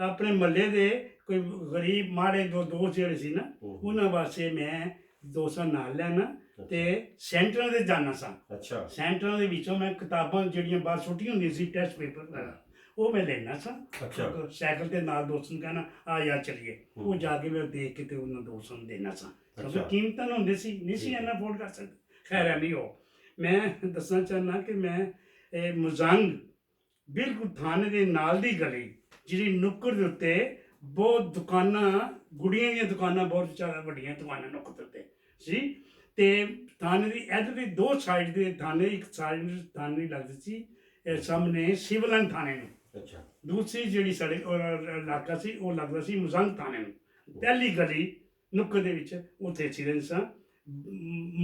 ਆਪਣੇ ਮਹੱਲੇ ਦੇ ਕੋਈ ਗਰੀਬ ਮਾੜੇ ਜੋ ਦੋਸਤ ਜਿਹੜੇ ਸੀ ਨਾ, ਉਹਨਾਂ ਵਾਸਤੇ ਮੈਂ ਦੋਸਤਾਂ ਨਾਲ ਲੈਣਾ ਤੇ ਸੈਂਟਰਾਂ ਦੇ ਜਾਣਾ ਸਾਂ। ਅੱਛਾ। ਸੈਂਟਰਾਂ ਦੇ ਵਿੱਚੋਂ ਮੈਂ ਕਿਤਾਬਾਂ ਜਿਹੜੀਆਂ ਬਾਹਰ ਸੁੱਟੀਆਂ ਹੁੰਦੀਆਂ ਸੀ, ਟੈਸਟ ਪੇਪਰ ਵਗੈਰਾ, ਉਹ ਮੈਂ ਲੈਣਾ ਸਾਂ। ਅੱਛਾ। ਸਾਈਕਲ ਤੇ ਨਾਲ ਦੋਸਤ ਨੂੰ ਕਹਿਣਾ ਆ ਯਾਰ ਚੱਲੀਏ, ਉਹ ਜਾ ਕੇ ਮੈਂ ਦੇਖ ਕੇ ਤੇ ਉਹਨਾਂ ਦੋਸਤਾਂ ਨੂੰ ਦੇਣਾ ਸਾਂ। ਕਿਉਂਕਿ ਕੀਮਤਾਂ ਹੁੰਦੇ ਸੀ, ਨਹੀਂ ਸੀ ਇੰਨਾ ਅਫੋਰਡ ਕਰ ਸਕਦੇ। ਖੈਰ ਐ ਨਹੀਂ ਹੋ। ਮੈਂ ਦੱਸਣਾ ਚਾਹੁੰਦਾ ਕਿ ਮੈਂ ਮੁਜ਼ੰਗ ਬਿਲਕੁਲ ਥਾਣੇ ਦੇ ਨਾਲ ਦੀ ਗਲੀ, ਜਿਹੜੀ ਨੁੱਕਰ ਦੇ ਉੱਤੇ ਬਹੁਤ ਦੁਕਾਨਾਂ, ਗੁੜੀਆਂ ਦੀਆਂ ਦੁਕਾਨਾਂ, ਬਹੁਤ ਜ਼ਿਆਦਾ ਵੱਡੀਆਂ ਦੁਕਾਨਾਂ ਨੁੱਕਰ ਦੇ ਉੱਤੇ ਸੀ, ਤੇ ਥਾਣੇ ਦੀ ਇੱਧਰ ਦੀ ਦੋ ਸਾਈਡ ਦੇ ਥਾਣੇ, ਇੱਕ ਸਾਈਡ ਥਾਣੇ ਲੱਗਦੀ ਸੀ ਸਾਹਮਣੇ ਸਿਵਲਨ ਥਾਣੇ ਨੂੰ, ਅੱਛਾ, ਦੂਸਰੀ ਜਿਹੜੀ ਸਾਡੇ ਇਲਾਕਾ ਸੀ ਉਹ ਲੱਗਦਾ ਸੀ ਮੁਜ਼ੰਗ ਥਾਣੇ ਨੂੰ। ਪਹਿਲੀ ਗਲੀ ਨੁੱਕਰ ਦੇ ਵਿੱਚ ਉੱਥੇ ਸੀ ਰਹਿੰਦੇ ਸਾਂ।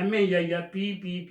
MA PPP,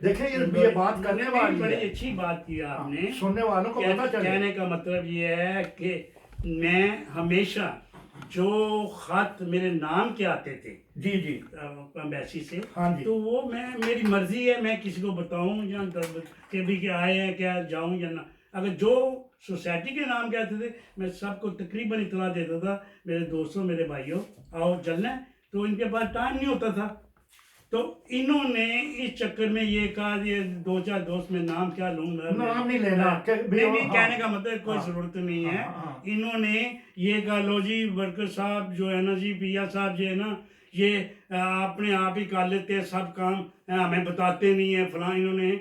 دیکھیں یہ بات کرنے والی بڑی ہے، اچھی بات کی آپ نے. سننے والوں کو پتہ چلے. کہنے کا مطلب یہ ہے کہ میں ہمیشہ جو خط میرے نام کے آتے تھے جی جی ایمبیسی سے، ہاں جی، تو وہ میری مرضی ہے میں کسی کو بتاؤں یا کہ بھی کہ آئے ہیں کیا جاؤں یا نہ. اگر جو سوسائٹی کے نام کے آتے تھے میں سب کو تقریباً اطلاع دیتا تھا، میرے دوستوں میرے بھائیوں آؤ چلنا ہے. تو ان کے پاس ٹائم نہیں ہوتا تھا. تو انہوں نے اس چکر میں یہ کہا یہ 2-4 دوست میں نام کیا لوں گا، نام نہیں لینا. نہیں کہنے کا مطلب کوئی ضرورت نہیں ہے. انہوں نے یہ کہا لو جی ورکر صاحب جو ہے نا جی پیا صاحب جو ہے نا یہ اپنے آپ ہی کر لیتے ہیں سب کام، ہمیں بتاتے نہیں ہیں فلاں. انہوں نے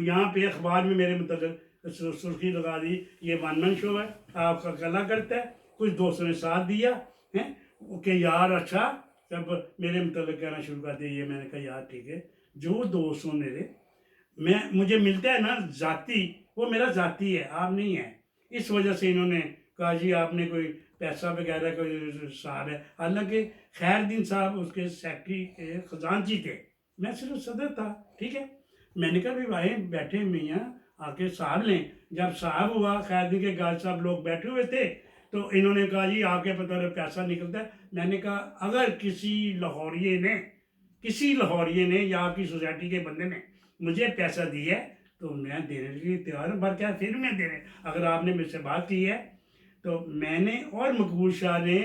یہاں پہ اخبار میں میرے متعلق سرخی لگا دی یہ ون مین شو ہے، آپ کا کلا کرتا ہے. کچھ دوستوں نے ساتھ دیا کہ یار اچھا جب میرے متعلق کہنا شروع کر دیا. یہ میں نے کہا یار ٹھیک ہے. جو دوستوں میرے مجھے ملتا ہے نا ذاتی، وہ میرا ذاتی ہے، آپ نہیں ہے. اس وجہ سے انہوں نے کہا جی آپ نے کوئی پیسہ وغیرہ کوئی صاحب ہے. حالانکہ خیر دین صاحب اس کے سیکٹری خزانچی تھے، میں صرف صدر تھا. ٹھیک ہے. میں نے کہا بھی بھائی بیٹھے میاں آ کے صاحب لیں. جب صاحب ہوا خیر دین کے گاج صاحب لوگ بیٹھے ہوئے تھے تو انہوں نے کہا جی آپ کے پتہ پیسہ نکلتا ہے. میں نے کہا اگر کسی لاہوریے نے یا آپ کی سوسائٹی کے بندے نے مجھے پیسہ دیا ہے تو میں دینے کے لیے تیار ہوں. بھر کیا پھر میں دینے اگر آپ نے مجھ سے بات کی ہے تو میں نے اور مقبول شاہ نے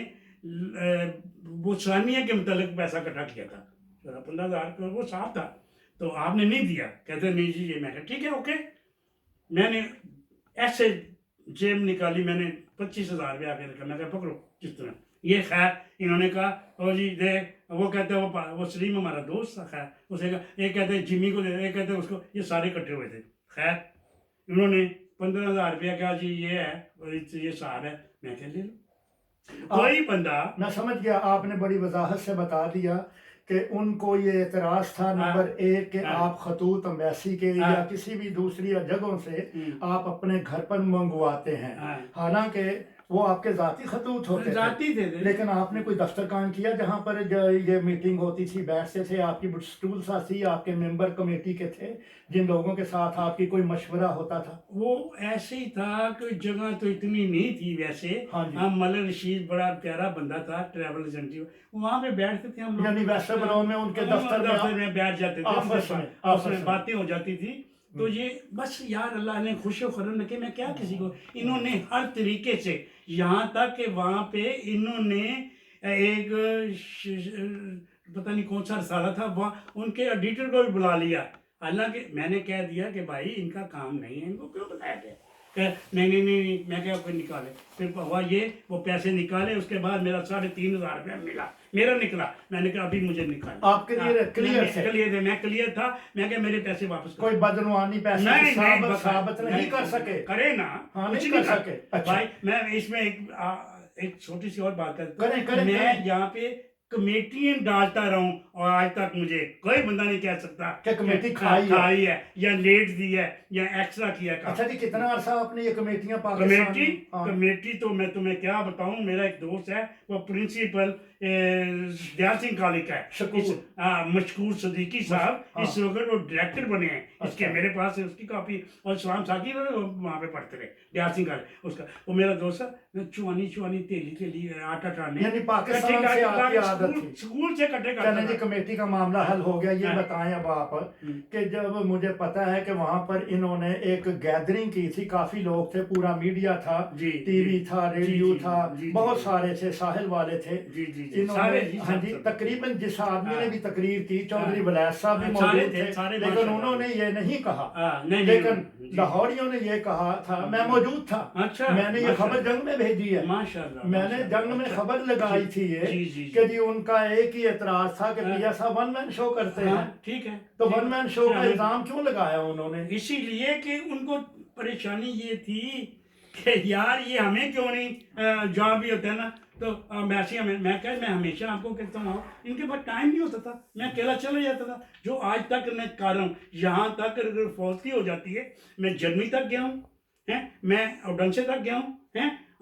وہ ثانیہ کے متعلق پیسہ اکٹھا کیا تھا 15,000 وہ صاحب تھا تو آپ نے نہیں دیا. کہتے نہیں جی یہ میں کہا ٹھیک ہے اوکے. میں نے ایسے جیب نکالی، میں نے 25,000 روپیہ آ کے رکھا. میں کہا پکڑو جس طرح یہ خیر. انہوں نے کہا او جی دے. وہ کہتے ہیں وہ سلیم ہمارا دوست تھا. خیر اسے کہا ایک کہتے ہیں جمی کو دے، ایک کہتے ہیں اس کو. یہ سارے اکٹھے ہوئے تھے. خیر انہوں نے 15,000 روپیہ کہا جی یہ ہے یہ صاحب ہے. میں کہہ لے لو کوئی بندہ. میں سمجھ گیا. آپ نے بڑی وضاحت سے بتا دیا کہ ان کو یہ اعتراض تھا نمبر 1 کہ آپ خطوط امبیسی کے یا کسی بھی دوسری جگہوں سے آپ اپنے گھر پر منگواتے ہیں، حالانکہ وہ آپ کے ذاتی خطوط ہوتے تھے. لیکن آپ نے کوئی دفتر کام کیا جہاں پر یہ میٹنگ ہوتی تھی، بیٹھتے تھے، آپ کی سٹول ساتھی آپ کے ممبر کمیٹی کے تھے جن لوگوں کے ساتھ آپ کی کوئی مشورہ ہوتا تھا؟ وہ ایسے ہی تھا کہ جگہ تو اتنی نہیں تھی ویسے. ہم ملک رشید بڑا پیارا بندہ تھا ٹریول ایجنسی، وہاں پہ بیٹھتے تھے ہم لوگ. یعنی ویسے بلوں میں ان کے دفتر میں بیٹھ جاتے تھے، آپس میں باتیں ہو جاتی تھی. تو یہ بس یار اللہ نے خوش و خرم رکھے. میں کیا کسی کو انہوں نے ہر طریقے سے یہاں تک کہ وہاں پہ انہوں نے ایک پتہ نہیں کون سا رسالہ تھا وہاں ان کے ایڈیٹر کو بھی بلا لیا. حالانکہ میں نے کہہ دیا کہ بھائی ان کا کام نہیں ہے، ان کو کیوں بتایا گیا کہ نہیں میں کہا کوئی نکالے. پھر ہوا یہ وہ پیسے نکالے. اس کے بعد میرا 3,500 روپیہ ملا، میرا نکلا. میں نے کہا ابھی مجھے نکالنا. آپ کلیئر تھے، میں کلیئر تھا. میں کہا میرے پیسے واپس کوئی بدعنوانی پیسے ثابت نہیں کر سکے. کرے نا نہیں کر سکے. بھائی میں اس میں ایک چھوٹی سی اور بات کرتا ہوں. میں یہاں پہ کمیٹیاں ڈالتا رہا ہوں اور آج تک مجھے کوئی بندہ نہیں کہہ سکتا کہ کمیٹی کھائی ہے یا لیٹ دی ہے یا ایکسٹرا کیا. اچھا جی کتنا عرصہ آپ نے یہ کمیٹیاں پاکستان کمیٹی تو میں تمہیں کیا بتاؤں. میرا ایک دوست ہے وہ پرنسپل دیال سنگھ کالج کا ہے، مشکور صدیقی صاحب. اس وقت وہ ڈائریکٹر بنے ہیں اس کے. میرے پاس اس کی کاپی اور سلام ساکی وہاں پہ پڑھتے رہے دیال سنگھ کالج. اس کا وہ میرا دوست ہے. چوانی تیلی آٹا ٹانے یعنی پاکستان سے آپ کی عادت تھی. اسکول سے کٹے چلیں جی کمیٹی کا معاملہ حل ہو گیا. یہ بتائیں اب آپ کہ جب مجھے پتا ہے کہ وہاں پر انہوں نے ایک گیدرنگ کی تھی، کافی لوگ تھے، پورا میڈیا تھا، ٹی وی تھا، ریڈیو تھا، بہت سارے تھے، ساحل والے تھے. انہوں نے ہاں جی تقریباً جس آدمی نے بھی تقریر کی چودھری ولیت صاحب بھی موجود تھے، لیکن انہوں نے یہ نہیں کہا. لیکن لاہوریوں نے یہ کہا تھا، میں موجود تھا، میں نے یہ خبر جنگ میں بھیجی ہے. میں نے جنگ میں خبر لگائی تھی یہ کہ جی ان کا ایک ہی اعتراض تھا کہ پیا صاحب ون مین شو کرتے ہیں. ٹھیک ہے تو ون مین شو کا الزام کیوں لگایا انہوں نے؟ اسی لیے کہ ان کو پریشانی یہ تھی کہ یار یہ ہمیں کیوں نہیں جہاں بھی ہوتا ہے نا تو میں ہمیشہ آپ کو کہتا ہوں ان کے پاس ٹائم نہیں ہوتا تھا. میں اکیلا چلا جاتا تھا. جو آج تک میں کر رہا ہوں یہاں تک اگر فوتی ہو جاتی ہے میں جرمنی تک گیا ہوں، میں اوڈنسے تک گیا ہوں،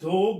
2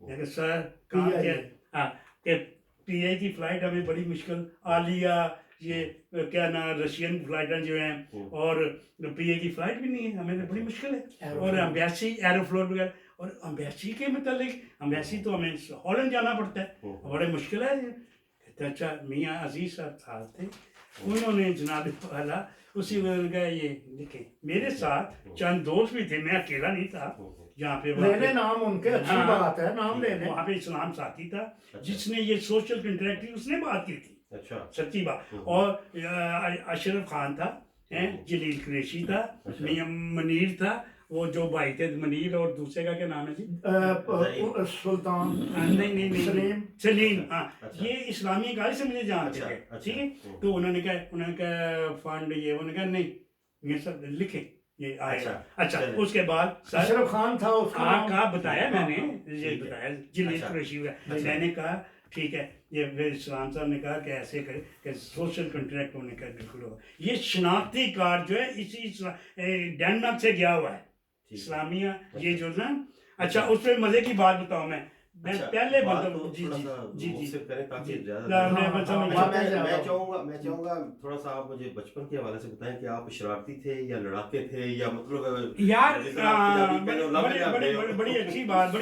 میں کہا سر کہاں PI کیا ہاں کہ پی آئی کی فلائٹ ہمیں بڑی مشکل عالیہ یہ کیا نا رشین فلائٹیں جو ہیں اور پی اے کی فلائٹ بھی نہیں ہے ہمیں تو بڑی مشکل ہے اور امبیسی ایروفلوٹ وغیرہ اور امبیسی کے متعلق امبیسی تو ہمیں ہالینڈ جانا پڑتا ہے بڑے مشکل ہے کہتے اچھا میاں عزیز صاحب صاحب تھے انہوں نے جناب والا اسی وجہ کا یہ دیکھیں میرے ساتھ چند دوست بھی تھے میں اکیلا نہیں تھا یہاں پہ لینے نام ان کے اچھی بات ہے نام لینے وہاں پہ اسلام ساتھی تھا جس نے یہ سوشل کنٹریکٹ کی اس نے بات کی تھی اچھا سچی بات اور اشرف خان تھا جلیل قریشی تھا منیر تھا وہ جو بھائی تھے منیر اور دوسرے کا کیا نام ہے جی سلطان نہیں سلیم ہاں یہ اسلامی گاڑی سے مجھے جانتے تھے ٹھیک ہے تو انہوں نے کہا فنڈ یہ انہوں نے کہا نہیں یہ سب لکھے یہ آئے گا اچھا اس کے بعد اشرف خان تھا اس کا بتایا میں نے یہ بتایا جلیل قریشی میں نے کہا ٹھیک ہے یہ اسلام صاحب نے کہا کہ ایسے کرے کہ سوشل کنٹریکٹ ہونے کا بالکل ہوگا یہ شناختی کارڈ جو ہے اسی ڈینمارک سے گیا ہوا ہے اسلامیہ یہ جو نا اچھا اس پہ مزے کی بات بتاؤں میں پہلے میں چاہوں گا تھوڑا سا آپ مجھے بچپن کے حوالے سے بتائیں کہ آپ شرارتی تھے یا لڑاکے تھے یا مطلب یار بڑی اچھی بات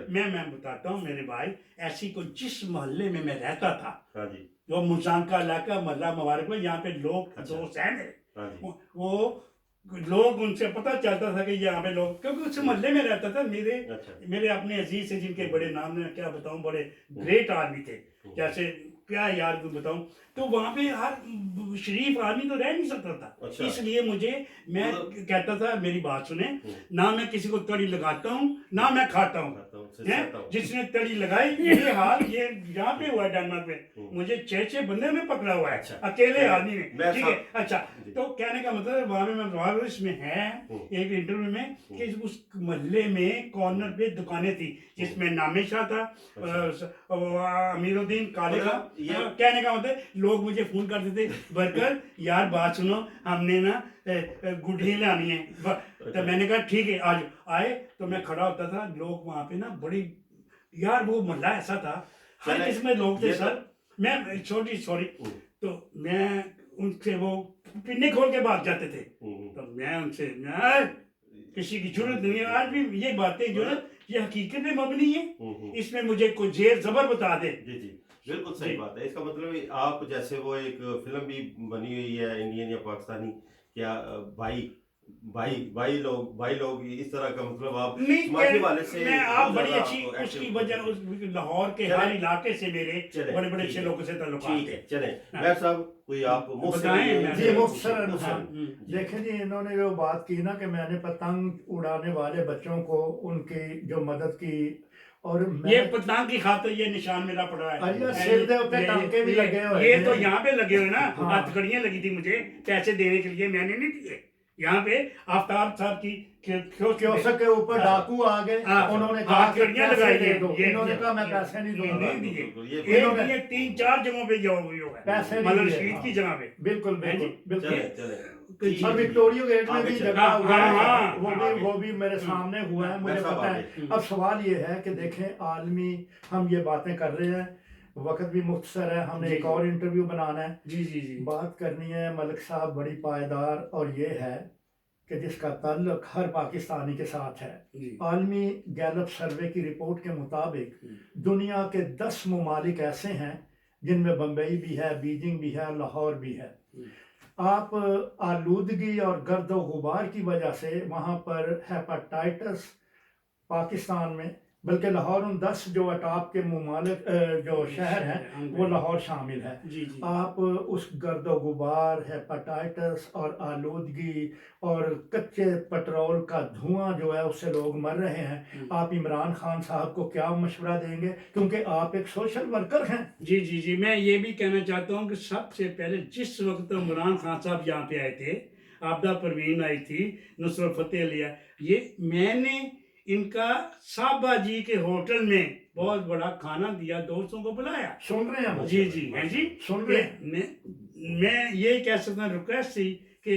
میں بتاتا ہوں میرے بھائی ایسی کوئی جس محلے میں رہتا تھا جو مزانکا علاقہ محلہ مبارک میں یہاں پہ لوگ دوست ہیں میرے وہ لوگ ان سے پتہ چلتا تھا کہ یہاں پہ لوگ کیونکہ اس محلے میں رہتا تھا میرے اپنے عزیز سے جن کے بڑے نام میں کیا بتاؤں بڑے گریٹ آدمی تھے جیسے کیا یار بتاؤں تو وہاں پہ ہر شریف آدمی تو رہ نہیں سکتا تھا اس لیے میں کہتا تھا میری بات سنیں نہ میں کسی کو تڑی لگاتا ہوں نہ میں کھاتا ہوں جس نے تڑی لگائی یہ حال یہ یہاں پہ ہوا ہے ڈنمارک میں مجھے 6 بندے میں پکڑا ہوا ہے اکیلے آدمی نے ٹھیک ہے اچھا تو کہنے کا مطلب وہاں میں اس میں ہے ایک انٹرویو میں کہ اس محلے میں کارنر پہ دکانیں تھی جس میں نامی شاہ تھا امیر الدین کالے کا کہنے کا مطلب لوگ مجھے فون کرتے تھے برکر یار بات سنو ہم نے نا گڈھی لانی ہے تو میں نے کہا ٹھیک ہے آج آئے تو میں کھڑا ہوتا تھا لوگ وہاں پہ نا بڑی یار وہ محلہ ایسا تھا ہر قسم میں لوگ تھے سر میں سوری تو میں ان سے وہ پنے کھول کے بھاگ جاتے تھے تو میں ان سے کسی کی ضرورت نہیں ہے آج بھی یہ باتیں جو ہے یہ حقیقت میں مبنی ہے اس میں مجھے کوئی زیر زبر بتا دے بالکل صحیح بات ہے اس کا مطلب آپ جیسے وہ ایک فلم بھی بنی ہوئی ہے انڈین یا پاکستانی کیا بھائی لوگ اس طرح کا مطلب آپ سماجی والے سے میں آپ بڑی اچھی اس کی وجہ لاہور کے ہر علاقے سے میرے بڑے بڑے اچھے لوگوں سے تعلقات ہیں چلیں میں صاحب کوئی آپ مختصر دیکھیں جی انہوں نے جو بات کی نا کہ میں نے پتنگ اڑانے والے بچوں کو ان کی جو مدد کی اور یہ پتنگ کی خاطر یہ نشان میرا پڑا ہے سر دے اوپر ٹانکے بھی لگے ہوئے یہ تو یہاں پہ لگے ہوئے نا ہتھکڑیاں لگی تھی مجھے پیسے دینے کے لیے میں نے نہیں دیے یہاں پہ آفتاب صاحب کی کیوسک کے اوپر ڈاکو آ گئے انہوں نے کہا کہ پیسے دے دو انہوں نے کہا میں پیسے نہیں دوں گا یہ 3-4 جگہوں پہ جاؤ ہوئی ہوگا پیسے ملر شہید کی جگہ پہ بالکل اور وکٹوریو گیٹ میں بھی جگہ ہوا ہے وہ بھی میرے سامنے ہوا ہے مجھے پتا ہے اب سوال یہ ہے کہ دیکھیں عالمی ہم یہ باتیں کر رہے ہیں وقت بھی مختصر ہے ہم نے ایک اور انٹرویو بنانا ہے بات کرنی ہے ملک صاحب بڑی پائیدار اور یہ ہے کہ جس کا تعلق ہر پاکستانی کے ساتھ ہے عالمی گیلپ سروے کی رپورٹ کے مطابق دنیا کے 10 ممالک ایسے ہیں جن میں بمبئی بھی ہے بیجنگ بھی ہے لاہور بھی ہے آپ آلودگی اور گرد و غبار کی وجہ سے وہاں پر ہیپاٹائٹس پاکستان میں بلکہ لاہور ان 10 جو اٹاپ کے ممالک جو شہر ہیں وہ لاہور شامل ہے آپ اس گرد و غبار ہیپاٹائٹس اور آلودگی اور کچے پٹرول کا دھواں جو ہے اس سے لوگ مر رہے ہیں آپ عمران خان صاحب کو کیا مشورہ دیں گے کیونکہ آپ ایک سوشل ورکر ہیں جی میں یہ بھی کہنا چاہتا ہوں کہ سب سے پہلے جس وقت عمران خان صاحب یہاں پہ آئے تھے آبدہ پروین آئی تھی نصرت فتح علیہ یہ میں نے ان کا صاحبہ جی کے ہوٹل میں بہت بڑا کھانا دیا دوستوں کو بلایا سن رہے ہیں جی سن رہے ہیں میں یہ کہہ سکتا ہوں ریکویسٹ تھی کہ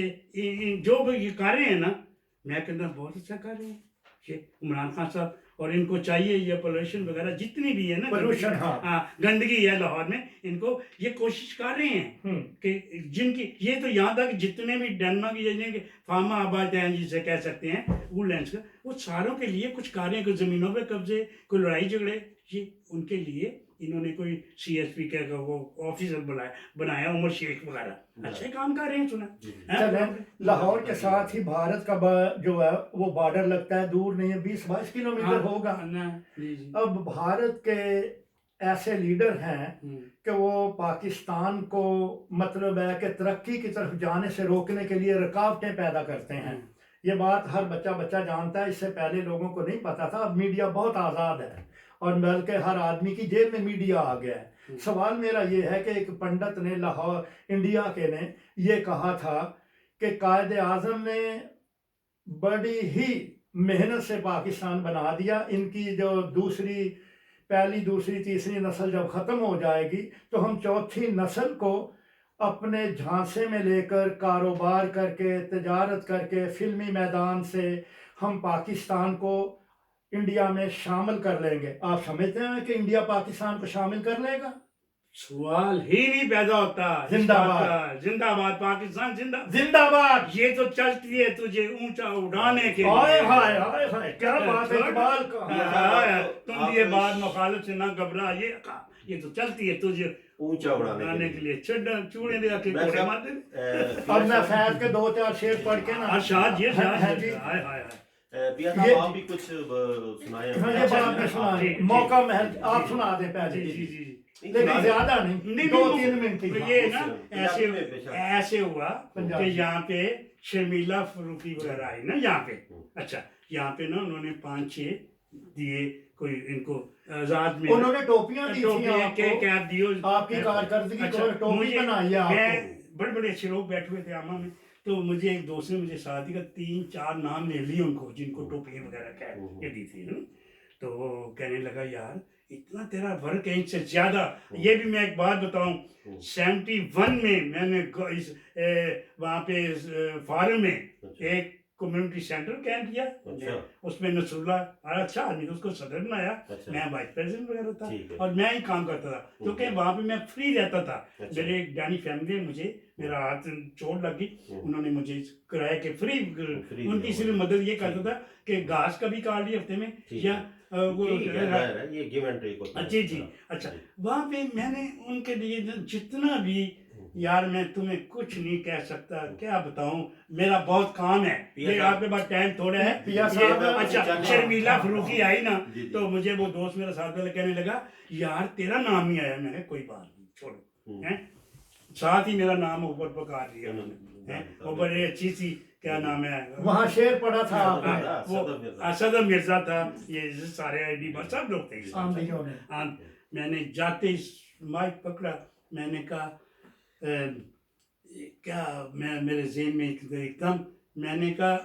جو بھی یہ کر رہے ہیں نا میں کہتا ہوں بہت اچھا کر رہے ہیں یہ عمران خان صاحب اور ان کو چاہیے یہ پولوشن وغیرہ جتنی بھی ہے نا Pollution، ہاں۔ گندگی ہے لاہور میں، ان کو یہ کوشش کر رہے ہیں کہ جن کی یہ تو یہاں تک جتنے بھی ڈنمارک یہ فارما آباد ہیں جسے کہہ سکتے ہیں ووڈ لینڈس کا، وہ ساروں کے لیے کچھ کر رہے ہیں، کوئی زمینوں پہ قبضے، کوئی لڑائی جھگڑے، یہ ان کے لیے انہوں نے کوئی سی ایس پی کا وہ آفیسر بنایا عمر شیخ وغیرہ، اچھے کام کر رہے ہیں سنا۔ چلیں لاہور کے ساتھ ہی بھارت کا جو ہے وہ بارڈر لگتا ہے، دور نہیں ہے، 20-22 کلومیٹر ہوگا۔ اب بھارت کے ایسے لیڈر ہیں کہ وہ پاکستان کو مطلب ہے کہ ترقی کی طرف جانے سے روکنے کے لیے رکاوٹیں پیدا کرتے ہیں۔ یہ بات ہر بچہ جانتا ہے، اس سے پہلے لوگوں کو نہیں پتا تھا۔ اب میڈیا بہت آزاد ہے اور بلکہ ہر آدمی کی جیب میں میڈیا آ گیا ہے۔ سوال میرا یہ ہے کہ ایک پنڈت نے لاہور انڈیا کے نے یہ کہا تھا کہ قائد اعظم نے بڑی ہی محنت سے پاکستان بنا دیا، ان کی جو پہلی دوسری تیسری نسل جب ختم ہو جائے گی تو ہم چوتھی نسل کو اپنے جھانسے میں لے کر کاروبار کر کے تجارت کر کے فلمی میدان سے ہم پاکستان کو انڈیا میں شامل کر لیں گے۔ آپ سمجھتے ہیں کہ انڈیا پاکستان کو شامل کر لے گا؟ سوال ہی نہیں پیدا ہوتا۔ زندہ باد، زندہ باد پاکستان زندہ زندہ باد۔ یہ تو چلتی ہے تجھے اونچا اڑانے کے ہائے ہائے ہائے ہائے، کیا بات ہے اقبال کا۔ تم یہ بات مخالف سے نہ گھبرا، یہ تو چلتی ہے تجھے اونچا اڑانے کے لیے، چوڑے دے کے کوڑے مار دے۔ اب میں فیض کے 2-4 شعر پڑھ کے نا ارشاد جی، جی، ہائے ہائے ہائے، پیا صاحب آپ بھی کچھ سنائیں۔ یہ بات میں سنا موقع محل آپ سنا دیں پہلے، جی جی لیکن زیادہ نہیں، 2-3 منٹ کی۔ یہ نا ایسے ہوا کہ یہاں پہ شرمیلا فروخی وغیرہ آئی نا یہاں پہ، اچھا یہاں پہ نا انہوں نے 5-6 دیے، کوئی ان کو آزاد میں انہوں نے ٹوپیاں دی تھیں آپ کو، آپ کی کارکردگی کو ٹوپی بنائی ہے آپ کو۔ بڑے بڑے اچھے لوگ بیٹھے ہوئے تھے آما میں، تو مجھے ایک دوست نے مجھے ساتھ دیا 3-4 نام لے لیے ان کو جن کو ٹوپیاں وغیرہ کہہ دی تھی، تو وہ کہنے لگا یار اتنا تیرا ورک ہے ان سے زیادہ۔ یہ بھی میں ایک بات بتاؤں، 71 میں میں نے وہاں پہ فارم میں ایک کمیونٹی سینٹر قائم کیا، اس میں نصر اللہ اچھا آدمی تھا، اس کو صدر بنایا، میں وائس پریزیڈنٹ وغیرہ تھا اور میں ہی کام کرتا تھا، کیونکہ وہاں پہ میں فری رہتا تھا۔ میرے ایک ڈانی فیملی مجھے میرا ہاتھ چوٹ لگ گئی، انہوں نے مجھے کرایہ کے فری، ان کی صرف مدد یہ کرتا تھا کہ گھاس کا بھی کاٹ لیا ہفتے میں، یا جی جی اچھا۔ وہاں پہ میں نے ان کے لیے جتنا بھی، یار میں تمہیں کچھ نہیں کہہ سکتا، کیا بتاؤں، میرا بہت کام ہے، یہ آپ کے پاس ٹائم تھوڑا ہے۔ اچھا شرمیلا فروخی آئی نا تو مجھے وہ دوست میرا ساتھ والا کہنے لگا یار تیرا نام نہیں آیا، میں نے کوئی بات نہیں چھوڑو، ساتھ ہی میرا نام اوپر پکار دیا انہوں نے، وہ بڑی اچھی سی کیا نام ہے وہاں شعر پڑھا تھا آپ نے، وہ صدر مرزا تھا، یہ سارے آئی ڈی بار سب لوگ تھے۔ میں نے جاتے مائک پکڑا، میں نے کہا کیا، میں میرے ذہن میں ایک دم میں نے کہا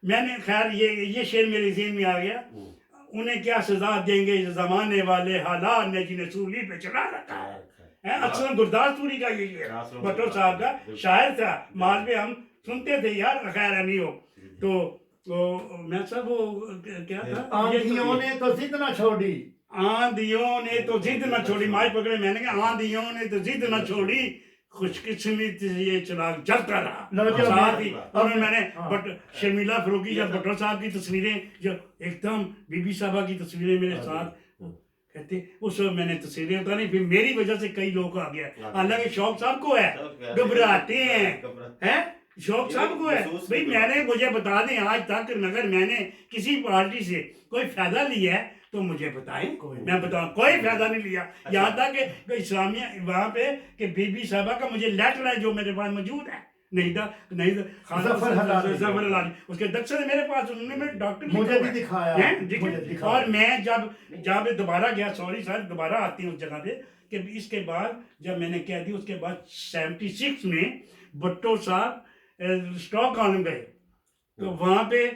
میں نے خیر یہ شعر میرے ذہن میں آ گیا، انہیں کیا سزا دیں گے زمانے والے حالات نے جنہیں سولی پہ چلا رکھا ہے۔ اکثر گرداس پوری کا یہ شعر بھٹو صاحب کا شاعر تھا، مال میں ہم سنتے تھے یار خیر نہیں ہو تو میں سب وہ کیا تھا، آندھیوں نے تو ضد نہ چھوڑی، آندھیوں نے تو ضد نہ چھوڑی، مائک پکڑے میں نے کہا آندھیوں نے تو ضد نہ چھوڑی، خوش قسمت یہ چراغ جلتا رہا۔ ساتھ ہی اور میں نے شرمیلا فروخی یا بھٹو صاحب کی تصویریں جو ایک دم بی بی صاحبہ کی تصویریں میرے ساتھ کہتے، اس وقت میں نے تصویریں اتاری، پھر میری وجہ سے کئی لوگ آ گیا، حالانکہ شوق صاحب کو ہے، گھبراتے ہیں، شوق صاحب کو ہے بھئی، میں نے مجھے بتا دیں آج تک اگر میں نے کسی پارٹی سے کوئی فائدہ لیا ہے تو مجھے بتائیں، میں بتاؤں کوئی فائدہ نہیں لیا، یہاں تک کہ اسلامیہ وہاں پہ کہ بی بی صاحبہ کا مجھے لیٹر ہے جو میرے پاس موجود ہے، نہیں تھا ظفر حلالی اس کے دکشن میرے پاس، انہوں نے میرے ڈاکٹر مجھے بھی دکھایا، اور میں جب دوبارہ گیا، سوری سر دوبارہ آتی ہوں اس جگہ پہ، کہ اس کے بعد جب میں نے کہہ دی، اس کے بعد 76 میں بھٹو صاحب اسٹاک ہولم گئے، تو وہاں پہ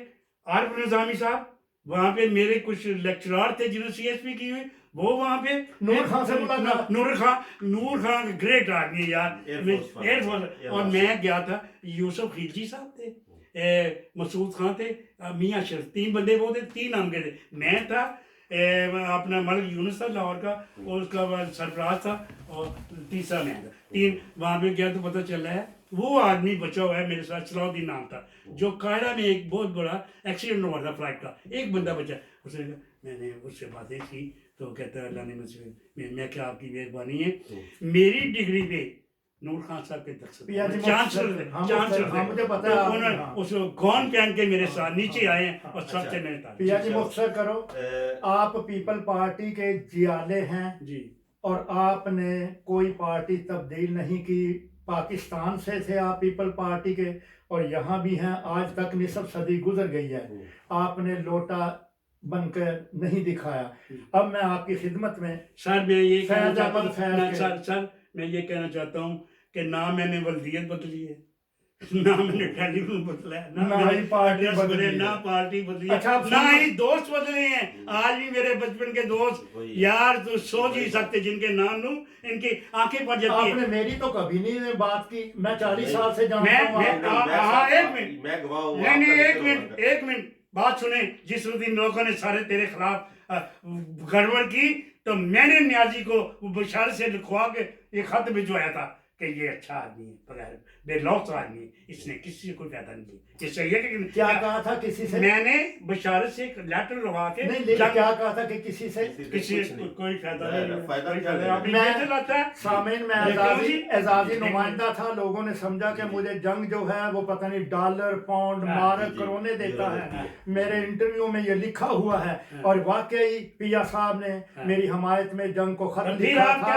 عارف نظامی صاحب، وہاں پہ میرے کچھ لیکچرار تھے جنہوں نے سی ایس پی کی ہوئی، وہ وہاں پہ نور خان سے ملاقات، نور خان گریٹ آدمی یار ایئر فورس، اور میں گیا تھا، یوسف خلجی صاحب تھے، مسعود خان تھے, میاں شرف, 3 بندے وہ تھے, 3 نام کے تھے. میں تھا, اپنا ملک یونس تھا لاہور کا, اور اس کا سرفراز تھا, اور تیسرا میں تھا. 3 وہاں پہ گیا تو پتہ چلا ہے وہ آدمی بچا ہوا ہے میرے ساتھ, صلاح الدین نام تھا, جو قاہرہ میں ایک بہت بڑا ایکسیڈنٹ ہوا تھا فلائٹ کا, ایک بندہ بچا. اس نے میں نے اس سے باتیں کی تو کہتا ہے اللہ نے مجھ سے, میں کیا آپ کی مہربانی ہے, میری ڈگری پہ نور خان صاحب کے مجھے پتا ہے اس گون پہن کے میرے ساتھ نیچے آئے ہیں اور سب سے میں پیا جی مختصر کرو, آپ پیپل پارٹی کے جیالے ہیں جی, اور آپ نے کوئی پارٹی تبدیل نہیں کی, پاکستان سے تھے آپ پیپل پارٹی کے, اور یہاں بھی ہیں, آج تک نصف صدی گزر گئی ہے, آپ نے لوٹا بن کر نہیں دکھایا. اب میں آپ کی خدمت میں سر میں یہ فیض احمد فیض سر میں یہ کہنا چاہتا ہوں کہ نہ میں نے ولدیت بدلی ہے, نہ میں نے ٹیلی فون بدلا ہے, نہ ہی پارٹی بدلی ہے, نہ پارٹی بدلی ہے, اچھا نہ ہی دوست بدلے ہیں. آج بھی میرے بچپن کے دوست یار تو سوچ نہیں سکتے جن کے نام لوں ان کی آنکھیں پڑ جاتی ہیں. آپ نے میری تو کبھی نہیں بات کی, میں 40 سال سے جانتا ہوں. ایک منٹ بات سنیں. جس دن لوگوں نے سارے تیرے خلاف گڑبڑ کی تو میں نے نیازی کو بشار سے لکھوا کے یہ خط بھجوایا تھا کہ یہ اچھا آدمی ہے, بغیر بے لوث آدمی ہے, اس نے کسی سے کوئی فائدہ نہیں کیا. یہ صحیح ہے کہ کیا کہا تھا کسی سے؟ میں نے بشارت سے ایک لیٹر لگا کے نہیں, لیکن کیا کہا تھا کہ کسی سے کسی کوئی فائدہ نہیں. سامعین, میں اعزازی نمائندہ تھا, لوگوں نے سمجھا کہ مجھے جنگ جو ہے وہ پتہ نہیں ڈالر پاؤنڈ مارک کرونے دیتا ہے, میرے انٹرویو میں یہ لکھا ہوا ہے, اور واقعی پیا صاحب نے میری حمایت میں جنگ کو خط لکھا تھا.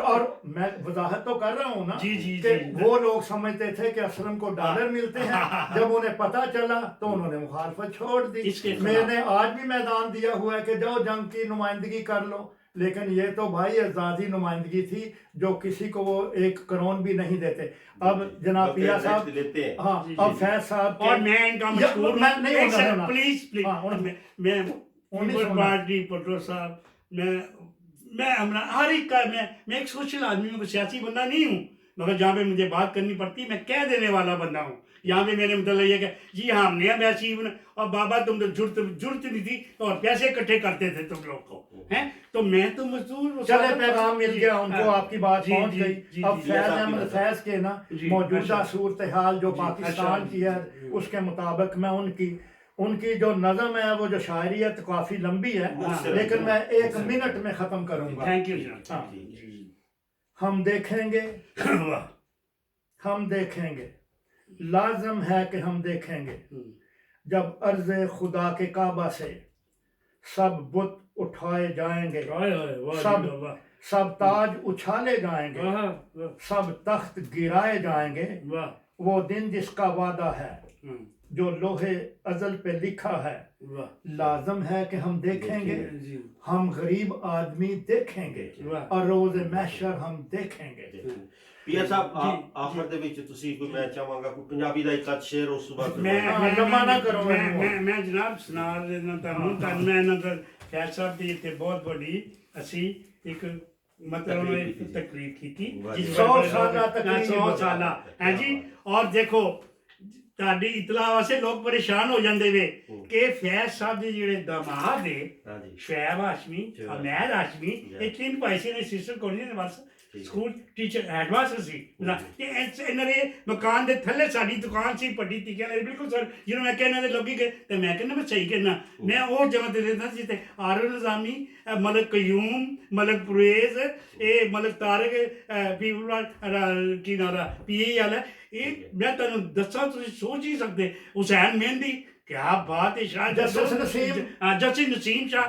اور میں وضاحت تو کر رہا ہوں نا کہ وہ لوگ سمجھتے تھے کہ اسلم کو ڈالر ملتے ہیں, جب انہیں پتا چلا تو انہوں نے مخالفت چھوڑ دی. میں نے آج بھی میدان دیا ہوا ہے کہ جاؤ جنگ کی نمائندگی کر لو, لیکن یہ تو بھائی اعزازی نمائندگی تھی جو کسی کو وہ 1 کرون بھی نہیں دیتے. اب جناب پیا صاحب, ہاں اب فیض صاحب, اور میں ان کا مشکور ہوں, پلیز میں پارٹی پٹو صاحب, میں ہر ایک کا میں ایک سوشل آدمی ہوں, سیاسی بندہ نہیں ہوں, مگر جہاں پہ مجھے بات کرنی پڑتی میں کہہ دینے والا بندہ ہوں. یہاں پہ میرے مطلب یہ کہ جی ہاں ہم نے ایسی, اور بابا تم تو جرت نہیں تھی اور پیسے اکٹھے کرتے تھے تم لوگ کو ہیں, تو میں تو مزدور. چلے پیغام مل گیا ان کو, آپ کی بات پہنچ گئی. اب فیض احمد فیض کے نا موجودہ صورتحال جو پاکستان کی ہے اس کے مطابق میں ان کی جو نظم ہے وہ جو شاعریت کافی لمبی ہے, لیکن میں 1 منٹ میں ختم کروں گا. Thank you. ہم دیکھیں گے, ہم دیکھیں گے, لازم ہے کہ ہم دیکھیں گے, جب عرض خدا کے کعبہ سے سب بت اٹھائے جائیں گے, سب تاج اچھالے جائیں گے, سب تخت گرائے جائیں گے. وہ دن جس کا وعدہ ہے جو لوہے ازل پہ لکھا ہے, لازم ہے کہ ہم دیکھیں گے, ہم غریب آدمی دیکھیں گے, اور روز محشر ہم دیکھیں گے. پیا صاحب آخر دے وچ تسی کوئی میں چاہواں گا کوئی پنجابی دا ایک آدھ شعر اس صبح میں جناب سنا دینا تانوں, میں انہاں دا فیض صاحب دی تے بہت بڑی اسی ایک مطلب انہوں نے تقریر کی تھی 100 سالہ ہیں جی. اور دیکھو تہاڈی اطلاع واسطے لوگ پریشان ہو جاندے وے کہ فیض صاحب دے جڑے داماد نے شعیب ہاشمی, عمیر ہاشمی, یہ 3 پیسے نے سسٹر کالج نے بس سکول ٹیچر ہیڈ ماسٹر سی, انہاں دے مکان دے تھلے ساڈی دکان سی پٹی تکیا نے بالکل سر جنہوں میں کہنا دے لوگی گئے تو میں کہنا میں صحیح کہنا, میں اور جگہ تے دیتا جتے عارف نظامی, ملک قیوم, ملک پرویز, اے ملک طارق کی نارا پی اے والا, یہ میں تانوں دساں تسی سوچ ہی سکتے. حسین مہندی, کیا بات ہے, شاہ جسٹس نسیم شاہ,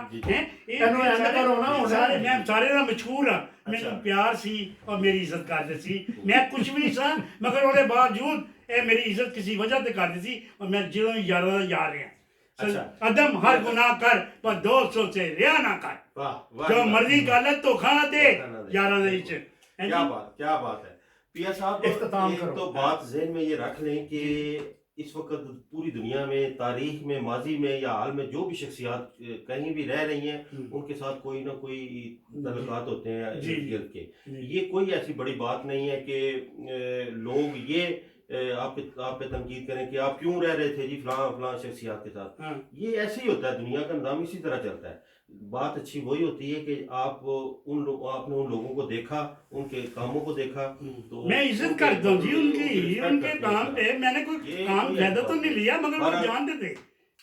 سارے نہ مشہور ہاں, میرے پیار سی اور میری عزت کرتے سی, میں کچھ بھی نہیں سا مگر وہ باوجود اے میری عزت کسی وجہ تے کرتے سی, اور میں جنہوں یاروں دا یار رہا. عدم ہر گناہ کر پر دوستوں سے ریا نہ کر, جو مرضی کر لے تو کھانا دے یاراں دے وچ. کیا بات ہے پیا صاحب. ایک تو بات ذہن میں یہ رکھ لیں کہ اس وقت پوری دنیا میں تاریخ میں ماضی میں یا حال میں جو بھی شخصیات کہیں بھی رہ رہی ہیں ان کے ساتھ کوئی نہ کوئی تعلقات ہوتے ہیں ارد گرد کے. یہ کوئی ایسی بڑی بات نہیں ہے کہ لوگ یہ آپ پہ تنقید کریں کہ آپ کیوں رہ رہے تھے جی فلاں فلاں شخصیات کے ساتھ. یہ ایسے ہی ہوتا ہے, دنیا کا نظام اسی طرح چلتا ہے. بات اچھی وہی ہوتی ہے کہ آپ نے ان لوگوں کو دیکھا, ان کے کاموں کو دیکھا, تو میں عزت کرتا ہوں جی ان کے کام پہ. میں نے کوئی کام زیادہ تو نہیں لیا, مگر وہ جانتے تھے.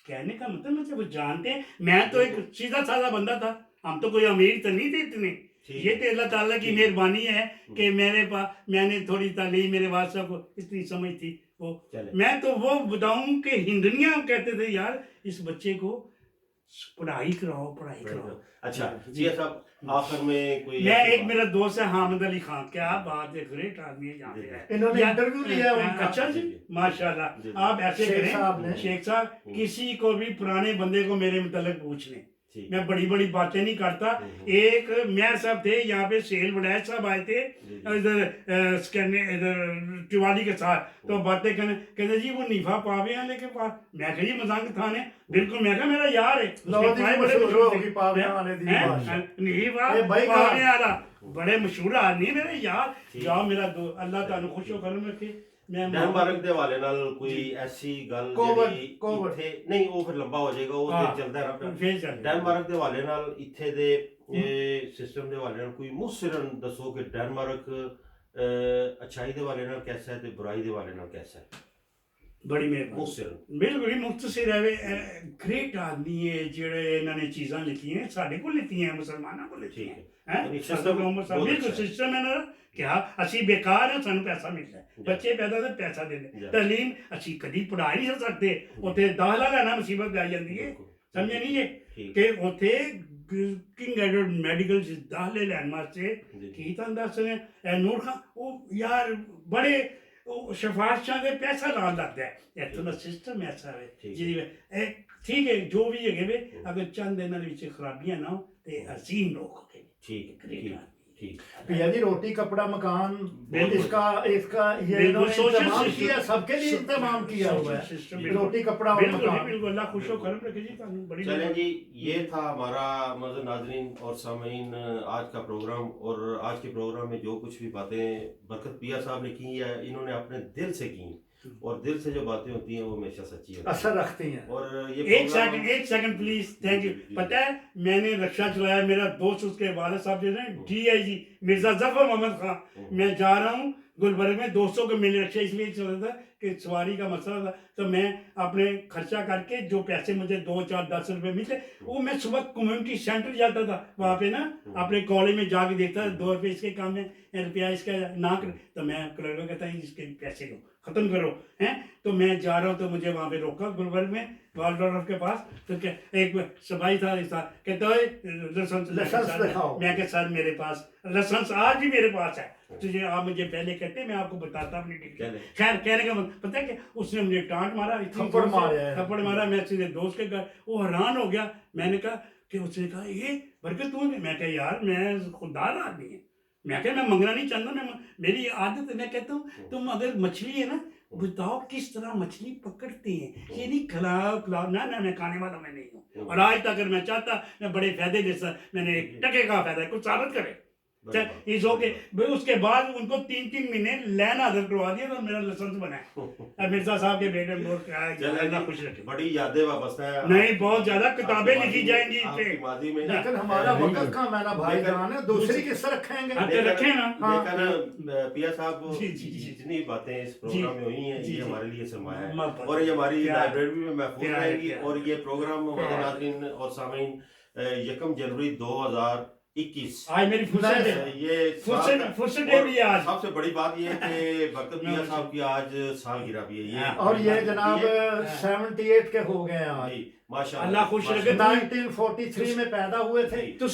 کہنے کا مطلب مجھے وہ جانتے ہیں. میں تو ایک سیدھا سادہ بندہ تھا, ہم تو کوئی امیر تو نہیں تھے اتنے. یہ تو اللہ تعالیٰ کی مہربانی ہے کہ میرے پاس میں نے تھوڑی تعلیم, میرے والد صاحب کو اتنی سمجھ تھی. وہ میں تو وہ بتاؤں کہ ہندنیاں کہتے تھے یار اس بچے کو پڑھائی کراؤ. اچھا جی صاحب, آخر میں کوئی میں ایک میرا دوست ہے حامد علی خان, کیا بات ہے, گریٹ آدمی ہے یہاں پہ ہے. انہوں نے انٹرویو لیا ان کا. اچھا جی ماشاء اللہ. آپ ایسے کریں شیخ صاحب, کسی کو بھی پرانے بندے کو میرے متعلق پوچھ لیں. میں بڑی بڑی باتیں نہیں کرتا. ایک میئر صاحب تھے یہاں پہ, سیل وڈائر صاحب آئے تھے ادھر ٹیوالی کے ساتھ, تو باتیں کہتے جی وہ نیفا پاوے والے کے پاس. میں کہ جی مزاق تھانے بالکل, میں کہا میرا یار ہے نیفا پاوے والا, بڑے مشہور آدمی میرے یار. جاؤ میرا اللہ تعالیٰ خوش و کرم رکھے. ڈینمارک دے والے نال کوئی ایسی گل جڑی نہیں, وہ پھر لمبا ہو جائے گا, وہ چلتا رہتا. ڈینمارک دے والے نال ایتھے دے سسٹم دے والے نال کوئی مختصراً دسو کہ ڈینمارک اچھائی دے والے نال کیسا ہے تے برائی دے والے نال کیسا ہے. بڑی مہربانی, بالکل مختصر ہے. گریٹ آدمی ہے جڑے انہوں نے چیزاں لکھی ہیں, سارے کو لکھی ہیں, مسلمانوں کو لکھی ہیں. بالکل سسٹم ہے نا, کیا اسی بیکار ہیں, سانو پیسہ ملتا ہے, بچے پیدا سے پیسہ دے. تعلیم اسی کدی پڑھا نہیں سکتے, اتنے داخلہ لینا مصیبت آ جاتی ہے. سمجھے نہیں ہے کہ اتنے کنگ ایڈورڈ میڈیکل داخلے لین واسطے کی تھا دس رہے نور خان, وہ یار بڑے شفاعت دے پیسہ لا لگتا ہے. اتنا سسٹم ایسا ہے جی. ٹھیک ہے جو بھی ہے, اگر چند دن خرابیاں نہ ہو تو عظیم لوگ ہو گئے. ٹھیک ہے پیا جی, روٹی کپڑا مکان اس کا یہ انتظام کیا, سب کے لیے انتظام کیا ہوا ہے, روٹی کپڑا اور مکان. بالکل اللہ خوش و کرم رکھے جی. چلیں جی, یہ تھا ہمارا مزید ناظرین اور سامعین آج کا پروگرام. اور آج کے پروگرام میں جو کچھ بھی باتیں برکت پیا صاحب نے کی ہے, انہوں نے اپنے دل سے کی, اور دل سے جو باتیں ہوتی ہیں وہ ہمیشہ سچی ہوتی ہیں, اثر رکھتی ہیں. اور ایک سیکنڈ پلیز, تھینک یو. پتہ ہے میں نے رکشہ چلایا, میرا دوست اس کے والد صاحب جو ہیں DIG مرزا ظفر محمد خان, میں جا رہا ہوں گلبرگ میں, دوستوں کو میرے رکشہ اس لیے چلا تھا کہ سواری کا مسئلہ تھا, تو میں اپنے خرچہ کر کے جو پیسے مجھے 2 4 10 روپے ملتے, وہ میں صبح کمیونٹی سینٹر جاتا تھا, وہاں پہ نا اپنے کالج میں جا کے دیکھتا تھا 2 روپے اس کے کام میں, روپیہ اس کا نہ کر, تو میں کلرک کہتا ہے اس کے پیسے کو ختم کرو ہیں. تو میں جا رہا ہوں, تو مجھے وہاں پہ روکا گلبرگ میں والڈورف کے پاس, تو ایک صبائی تھا کہتا ہے لائسنس دکھاؤ. میں کہ سر میرے پاس لائسنس آج بھی میرے پاس ہے, تجھے آپ مجھے پہلے کہتے میں آپ کو بتاتا اپنی ڈگری. خیر کہنے کا پتہ ہے کہ اس نے مجھے ٹانٹ مارا, تھپڑ مارا. میں سیدھے دوست کے گھر, وہ حیران ہو گیا. میں نے کہا کہ اس نے کہا یہ برکت تو نہیں. میں کہا یار میں خوددار آدمی ہے, میں کہا میں منگنا نہیں چاہتا, میں میری عادت ہے. میں کہتا ہوں تم اگر مچھلی ہے نا, بتاؤ کس طرح مچھلی پکڑتے ہیں, یہ نہیں کھلاؤ نہ, میں کھانے والا میں نہیں ہوں. اور آج تک اگر میں چاہتا میں بڑے فائدے لے سکتا, میں نے 1 ٹکے کا فائدہ ہے, کچھ ثابت کرے. اس کے بعد ان کو 3 مہینے لین حاضر کروا دیا, تو میرا لائسنس بنا ہے. مرزا صاحب کے بیٹے اللہ خوش رکھے. بڑی یادیں وابستہ ہیں, نہیں بہت زیادہ کتابیں لکھی جائیں گی, لیکن ہمارا وقت کہاں, میرا بھائی جان ہے, دوسری کس طرح رکھیں گے. رکھیں نا دیکھا پیا صاحب, جتنی باتیں اس پروگرام میں ہوئی ہیں یہ ہمارے لیے سرمایہ ہے, اور یہ ہماری لائبریری میں محفوظ رہے گی. اور یہ پروگرام ناظرین اور سامعین 1 جنوری 2021 آج میری فرصت ہے بھی آج. سب سے بڑی بات یہ ہے کہ برکت میاں صاحب کی آج سالگرہ بھی ہے, اور یہ جناب 78 کے ہو گئے ہیں آج. ماشاء اللہ خوش رکھے. 1943 میں پیدا ہوئے تھے, میں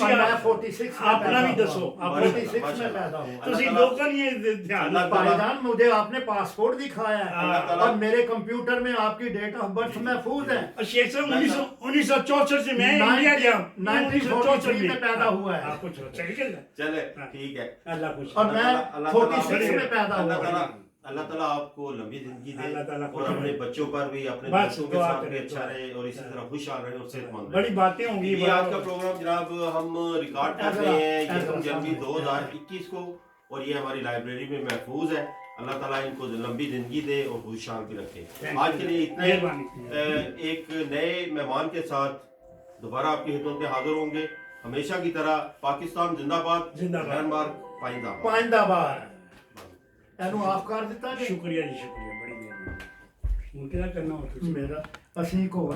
46 اپنا بھی دسو, 46 میں پیدا ہوں. تسی لوکاں یہ دھیان بھائی جان مجھے آپ نے پاسپورٹ دکھایا ہے, اور میرے کمپیوٹر میں آپ کی ڈیٹ آف برتھ محفوظ ہے. شیخ صاحب 1964 سے میں انڈیا گیا, 1943 میں پیدا ہوا ہے. آپ کو چلے ٹھیک ہے, اللہ خوش. اور میں 46 میں پیدا ہوا. اللہ تعالیٰ آپ کو لمبی زندگی دے, اور اپنے بچوں پر بھی, اپنے دوستوں کے ساتھ بھی اچھا رہے, اور اسی طرح خوشحال رہے اور صحت مند رہے. بڑی باتیں ہوں گی. یہ آج کا پروگرام جناب ہم ریکارڈ کر رہے ہیں 1 جنوری 2021 کو, اور یہ ہماری لائبریری میں محفوظ ہے. اللہ تعالیٰ ان کو لمبی زندگی دے اور خوشحال بھی رکھے. Thank آج you. کے لیے اتنا مہربانی. ہی. ایک نئے مہمان کے ساتھ دوبارہ آپ کی خدمت میں حاضر ہوں گے. ہمیشہ کی طرح پاکستان زندہ باد. زندہ باد. میانمار پائندہ باد. پائندہ باد. اینو آپ کر دیتا جی. شکریہ جی، شکریہ، بڑی مہربانی. ممکن ہے کرنا ہوتا میرا اسی کو